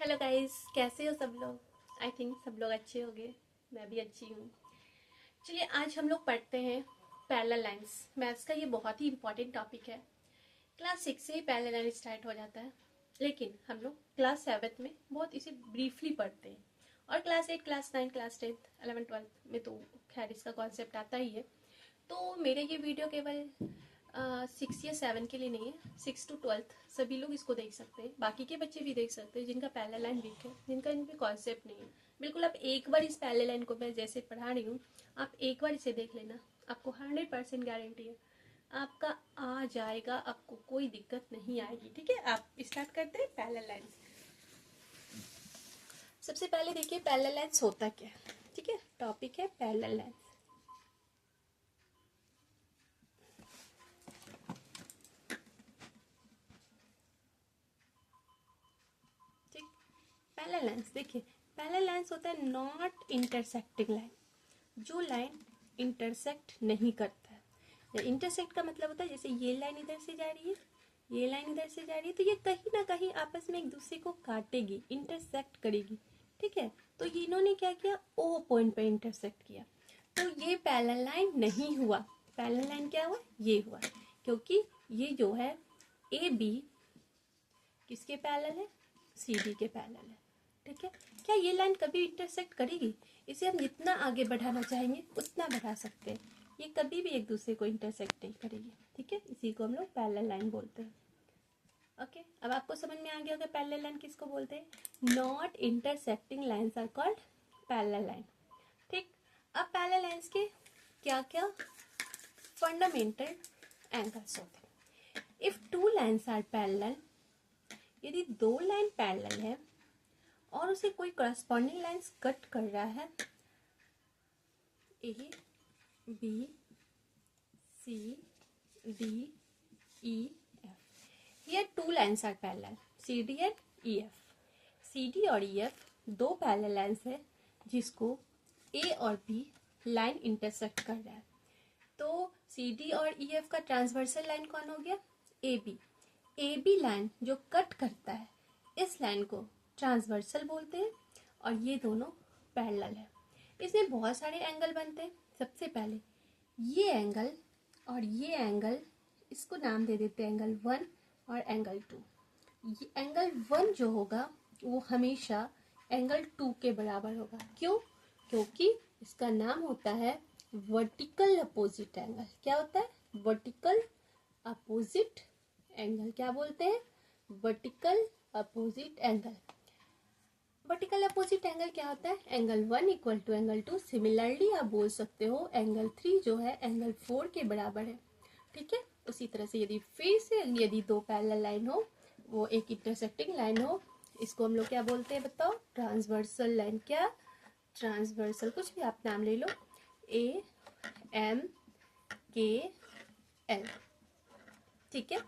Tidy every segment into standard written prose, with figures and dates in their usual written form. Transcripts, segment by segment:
Hello guys, कैसे हो सब लोग। आई थिंक सब लोग अच्छे होंगे। मैं भी अच्छी हूँ। चलिए आज हम लोग पढ़ते हैं पैरेलल लाइंस। मैथ्स का ये बहुत ही इंपॉर्टेंट टॉपिक है। क्लास 6 से ही पैरेलल लाइन स्टार्ट हो जाता है, लेकिन हम लोग क्लास 7 में बहुत इसे ब्रीफली पढ़ते हैं। और क्लास 8, क्लास 9, क्लास 10, 11, 12 में तो खैर इसका कॉन्सेप्ट आता ही है। तो मेरे ये वीडियो केवल 6 या 7 के लिए नहीं है, 6 to 12 सभी लोग इसको देख सकते हैं। बाकी के बच्चे भी देख सकते हैं जिनका पैरेलल लाइन वीक है, जिनका इन पे कॉन्सेप्ट नहीं है। बिल्कुल आप एक बार इस पैरेलल लाइन को मैं जैसे पढ़ा रही हूँ, आप एक बार इसे देख लेना, आपको 100% गारंटी है आपका आ जाएगा, आपको कोई दिक्कत नहीं आएगी। ठीक है, आप स्टार्ट करते हैं पैरेलल लाइन। सबसे पहले देखिए पैरेलल लाइंस होता क्या है। ठीक है, टॉपिक है पैरेलल लाइंस। पैरेलल लाइंस देखिए, पैरेलल लाइंस होता है नॉट इंटरसेक्टिंग लाइन, जो लाइन इंटरसेक्ट नहीं करता है। या इंटरसेक्ट का मतलब होता है जैसे ये लाइन इधर से जा रही है, ये लाइन इधर से जा रही है, तो ये कहीं ना कहीं आपस में एक दूसरे को काटेगी, इंटरसेक्ट करेगी। ठीक है, तो इन्होंने क्या किया, ओ पॉइंट पे इंटरसेक्ट किया, तो ये पैरेलल लाइन नहीं हुआ। पैरेलल लाइन क्या हुआ, ये हुआ, क्योंकि ये जो है ए बी किसके पैरेलल है, सी डी के पैरेलल है। ठीक है, क्या ये लाइन कभी इंटरसेक्ट करेगी? इसे हम जितना आगे बढ़ाना चाहेंगे उतना बढ़ा सकते हैं, ये कभी भी एक दूसरे को इंटरसेक्ट नहीं करेगी। ठीक है, इसी को हम लोग पैरेलल लाइन बोलते हैं। ओके, अब आपको समझ में आ गया होगा पैरेलल लाइन किसको बोलते हैं। Not intersecting lines are called parallel line. ठीक, अब पैरेलल लाइंस के क्या क्या फंडामेंटल एंगल्स होते हैं। If two lines are parallel, यदि दो लाइन पैरेलल है और उसे कोई करस्पॉन्डिंग लाइंस कट कर रहा है, A B C D E F, here two lines are parallel, C D and E F. C D और ई एफ दो पैरेलल लाइंस है जिसको ए और बी लाइन इंटरसेक्ट कर रहा है। तो सी डी और ई एफ का ट्रांसवर्सल लाइन कौन हो गया, A B. A B line जो कट करता है इस लाइन को ट्रांसवर्सल बोलते हैं, और ये दोनों पैरेलल है। इसमें बहुत सारे एंगल बनते हैं। सबसे पहले ये एंगल और ये एंगल, इसको नाम दे देते हैं एंगल 1 और एंगल 2। ये एंगल 1 जो होगा वो हमेशा एंगल 2 के बराबर होगा। क्यों? क्योंकि इसका नाम होता है वर्टिकल अपोजिट एंगल। क्या होता है, वर्टिकल अपोजिट एंगल। क्या बोलते हैं, vertical opposite angle. Vertical opposite angle क्या होता है, angle 1 equal to angle 2। Similarly आप बोल सकते हो एंगल 3 जो है एंगल 4 के बराबर है। ठीक है, उसी तरह से यदि फिर से यदि दो पैरेलल लाइन हो, वो एक इंटरसेक्टिंग लाइन हो, इसको हम लोग क्या बोलते हैं बताओ, ट्रांसवर्सल लाइन। क्या, ट्रांसवर्सल, कुछ भी आप नाम ले लो, ए एम के एल। ठीक है,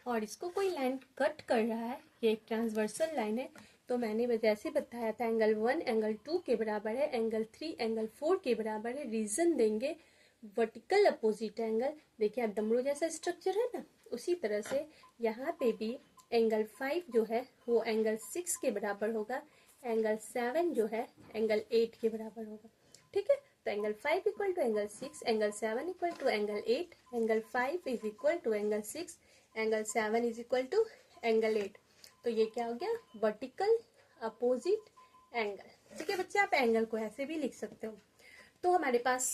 और इसको कोई लाइन कट कर रहा है, ये एक ट्रांसवर्सल लाइन है। तो मैंने जैसे बताया था एंगल 1 एंगल 2 के बराबर है, एंगल 3 एंगल 4 के बराबर है। रीजन देंगे वर्टिकल अपोजिट एंगल। देखिए आप डमरू जैसा स्ट्रक्चर है ना, उसी तरह से यहाँ पे भी एंगल 5 जो है वो एंगल 6 के बराबर होगा, एंगल 7 जो है एंगल 8 के बराबर होगा। ठीक है, तो angle 5 equal to angle 6, angle 7 equal to angle 8, angle 5 is equal to angle 6, angle 7 is equal to angle 8। तो ये क्या हो गया, वर्टिकल अपोजिट एंगल। ठीक है बच्चे, आप एंगल को ऐसे भी लिख सकते हो। तो हमारे पास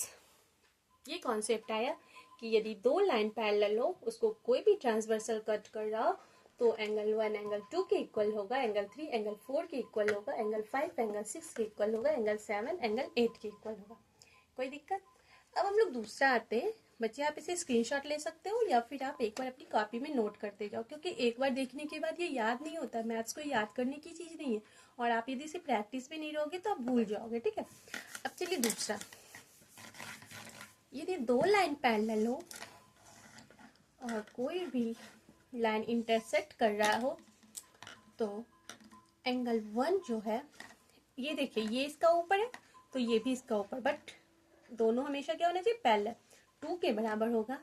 ये कॉन्सेप्ट आया कि यदि दो लाइन पैरेलल हो, उसको कोई भी ट्रांसवर्सल कट कर रहा हो, तो एंगल 1 एंगल 2 के इक्वल होगा, एंगल 3 एंगल 4 के इक्वल होगा, एंगल 5 एंगल 6 के इक्वल होगा, एंगल 7 एंगल 8 के इक्वल होगा। कोई दिक्कत? अब हम लोग दूसरा आते हैं। बच्चे आप इसे स्क्रीनशॉट ले सकते हो या फिर आप एक बार अपनी कॉपी में नोट करते जाओ, क्योंकि एक बार देखने के बाद ये याद नहीं होता। मैथ्स को याद करने की चीज़ नहीं है, और आप यदि इसे प्रैक्टिस में नहीं रहोगे तो आप भूल जाओगे। ठीक है, अब चलिए दूसरा, यदि दो लाइन पैरेलल हो और कोई भी लाइन इंटरसेक्ट कर रहा हो, तो एंगल 1 जो है, ये देखिए ये इसका ऊपर है तो ये भी इसका ऊपर, बट दोनों हमेशा क्या होना चाहिए, पैरेलल, 2 के बराबर होगा।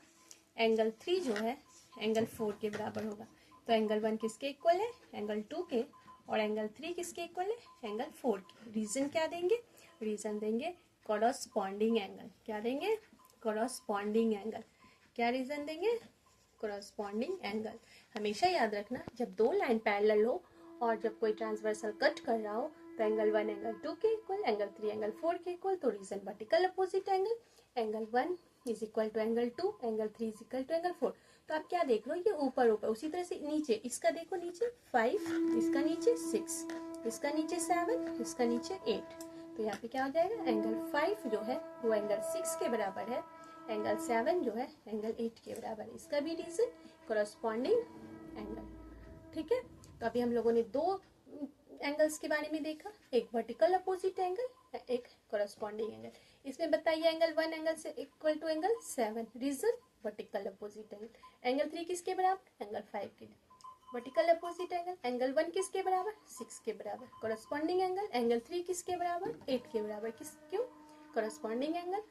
एंगल 3 जो है एंगल 4 के बराबर होगा। तो एंगल 1 किसके इक्वल है, एंगल 2 के, और एंगल 3 किसके इक्वल है, एंगल 4 की। रीजन क्या देंगे, रीजन देंगे कॉरस्पॉन्डिंग एंगल। क्या देंगे, कॉरस्पॉन्डिंग एंगल। क्या रीजन देंगे, कॉरस्पॉन्डिंग एंगल। हमेशा याद रखना, जब दो लाइन पैरेलल हो और जब कोई ट्रांसवर्सल कट कर रहा हो तो एंगल 1 एंगल 2 के इक्वल, एंगल 3 एंगल 4 के इक्वल, तो reason vertical opposite angle. Angle 1 is equal to angle 2, angle 3 is equal to angle 4। तो आप क्या देख रहे हो, ये ऊपर ऊपर। उसी तरह से नीचे, इसका देखो नीचे 5, इसका नीचे 6, इसका नीचे 7, इसका नीचे 8। तो यहाँ पे क्या हो जाएगा, एंगल 5 जो है वो एंगल 6 के बराबर है, एंगल 7 जो है एंगल 8 के बराबर है। इसका भी रीजन कॉरस्पॉन्डिंग एंगल। ठीक है, तो अभी हम लोगों ने दो एंगल्स के बारे में देखा, एक वर्टिकल अपोजिट एंगल, एक कॉरस्पॉन्डिंग एंगल। इसमें बताइए एंगल 1 एंगल से equal to angle 7, reason vertical opposite angle. Angle 3 किसके बराबर, एंगल 5 के। वर्टिकल अपोजिट एंगल, एंगल 1 किसके बराबर, 6 के बराबर। कॉरस्पॉन्डिंग एंगल, एंगल 3 किसके बराबर, 8 के बराबर। किस क्यों, corresponding angle,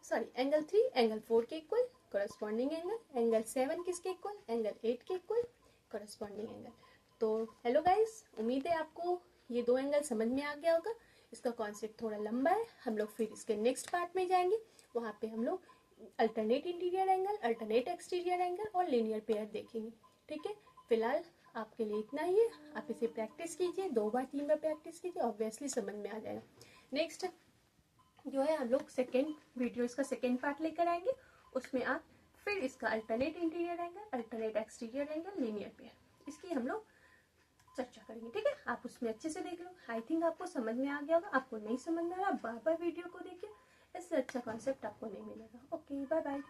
sorry angle 3 angle 4 के इक्वल, कॉरस्पॉन्डिंग एंगल। एंगल 7 किसके इक्वल, एंगल 8 के इक्वल, कॉरस्पॉन्डिंग एंगल। तो हेलो गाइस, उम्मीद है आपको ये दो एंगल समझ में आ गया होगा। इसका कॉन्सेप्ट थोड़ा लंबा है, हम लोग फिर इसके नेक्स्ट पार्ट में जाएंगे। वहाँ पे हम लोग alternate interior angle, alternate exterior angle और लीनियर पेयर देखेंगे। ठीक है, फिलहाल आपके लिए इतना ही है। आप इसे प्रैक्टिस कीजिए, 2 बार 3 बार प्रैक्टिस कीजिए, ऑब्वियसली समझ में आ जाएगा। नेक्स्ट जो है हम लोग सेकेंड वीडियो, इसका सेकेंड पार्ट लेकर आएंगे। उसमें आप फिर इसका alternate interior angle, alternate exterior angle, linear pair, इसकी हम लोग चर्चा करेंगे। ठीक है, आप उसमें अच्छे से देख लो। आई थिंक आपको समझ में आ गया होगा। आपको नहीं समझ में आ रहा, बार बार वीडियो को देखिए, इससे अच्छा कॉन्सेप्ट आपको नहीं मिलेगा। Okay, bye bye.